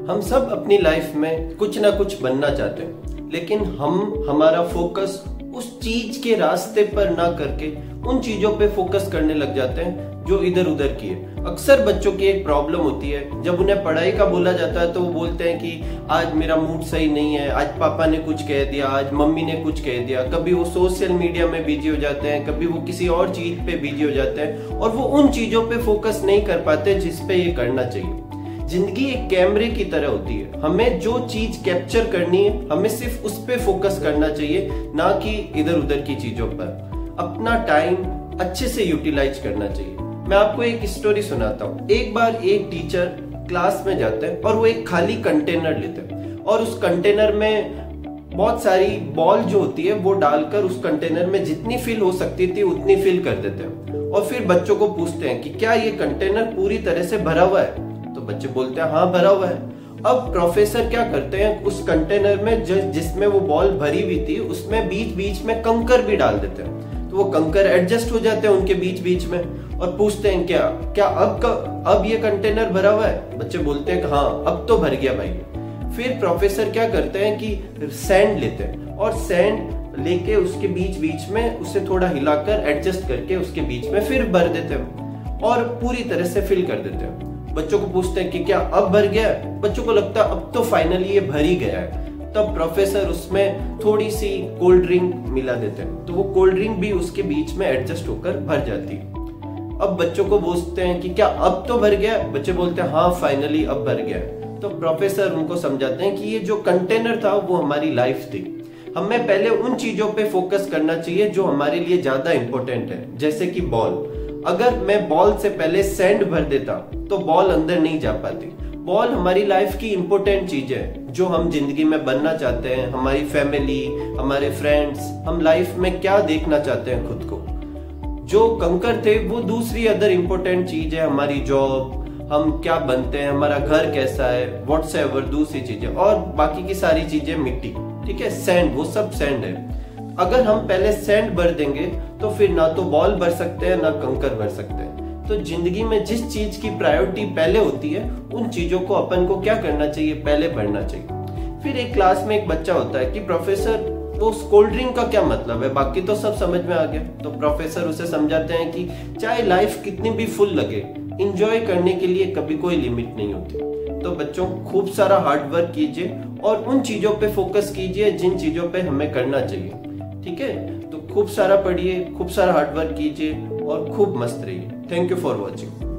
हम सब अपनी लाइफ में कुछ ना कुछ बनना चाहते हैं, लेकिन हम हमारा फोकस उस चीज के रास्ते पर ना करके उन चीजों पे फोकस करने लग जाते हैं जो इधर उधर की है। अक्सर बच्चों की एक प्रॉब्लम होती है, जब उन्हें पढ़ाई का बोला जाता है तो वो बोलते हैं कि आज मेरा मूड सही नहीं है, आज पापा ने कुछ कह दिया, आज मम्मी ने कुछ कह दिया। कभी वो सोशल मीडिया में बिजी हो जाते हैं, कभी वो किसी और चीज पे बिजी हो जाते हैं और वो उन चीजों पे फोकस नहीं कर पाते जिस पे ये करना चाहिए। जिंदगी एक कैमरे की तरह होती है, हमें जो चीज कैप्चर करनी है हमें सिर्फ उस पे फोकस करना चाहिए, ना कि इधर उधर की चीजों पर। अपना टाइम अच्छे से यूटिलाइज करना चाहिए। मैं आपको एक स्टोरी सुनाता हूँ। एक बार एक टीचर क्लास में जाते हैं और वो एक खाली कंटेनर लेते हैं और उस कंटेनर में बहुत सारी बॉल जो होती है वो डालकर उस कंटेनर में जितनी फिल हो सकती थी उतनी फिल कर देते हैं और फिर बच्चों को पूछते हैं कि क्या ये कंटेनर पूरी तरह से भरा हुआ है? तो बच्चे बोलते हैं हाँ भरा हुआ है। अब प्रोफेसर क्या करते हैं, उस कंटेनर में जिसमें वो बॉल भरी हुई थी उसमें बीच बीच में कंकर भी डाल देते हैं, तो वो कंकर एडजस्ट हो जाते हैं उनके बीच बीच में और पूछते हैं क्या क्या अब ये कंटेनर भरा हुआ है? बच्चे बोलते हैं हाँ अब तो भर गया भाई। फिर प्रोफेसर क्या करते हैं कि सैंड लेते हैं और सैंड लेके उसके बीच बीच में उसे थोड़ा हिलाकर एडजस्ट करके उसके बीच में फिर भर देते हैं और पूरी तरह से फिल कर देते हैं। बच्चों को पूछते हैं कि क्या अब भर गया है? बच्चों को लगता है अब तो फाइनली ये भर ही गया है। तब प्रोफेसर उसमें थोड़ी सी कोल्ड ड्रिंक मिला देते हैं, तो वो कोल्ड ड्रिंक भी उसके बीच में एडजस्ट होकर भर जाती है। अब बच्चों को पूछते हैं कि क्या अब तो भर गया? बच्चे बोलते हैं हाँ फाइनली अब भर गया है। तो प्रोफेसर उनको समझाते हैं कि ये जो कंटेनर था वो हमारी लाइफ थी, हमें पहले उन चीजों पे फोकस करना चाहिए जो हमारे लिए ज्यादा इंपॉर्टेंट है। जैसे कि बॉल, अगर मैं बॉल से पहले सैंड भर देता तो बॉल अंदर नहीं जा पाती। बॉल हमारी लाइफ की इंपॉर्टेंट चीज है जो हम जिंदगी में बनना चाहते हैं, हमारी फैमिली, हमारे फ्रेंड्स, हम लाइफ में क्या देखना चाहते हैं खुद को। जो कंकर थे वो दूसरी अदर इंपॉर्टेंट चीज है, हमारी जॉब, हम क्या बनते हैं, हमारा घर कैसा है, व्हाट्सएवर दूसरी चीजें, और बाकी की सारी चीजें मिट्टी, ठीक है, सैंड, वो सब सैंड है। अगर हम पहले सैंड भर देंगे तो फिर ना तो बॉल भर सकते हैं ना कंकर भर सकते हैं। तो जिंदगी में जिस चीज की प्रायोरिटी पहले होती है उन चीजों को अपन को क्या करना चाहिए, पहले भरना चाहिए। फिर एक क्लास में एक बच्चा होता है कि प्रोफेसर वो कोल्ड ड्रिंक का क्या मतलब है, बाकी तो सब समझ में आ गया। तो प्रोफेसर उसे समझाते हैं कि चाहे लाइफ कितनी भी फुल लगे, इंजॉय करने के लिए कभी कोई लिमिट नहीं होती। तो बच्चों खूब सारा हार्ड वर्क कीजिए और उन चीजों पे फोकस कीजिए जिन चीजों पे हमें करना चाहिए, ठीक है। तो खूब सारा पढ़िए, खूब सारा हार्ड वर्क कीजिए और खूब मस्त रहिए। Thank you for watching.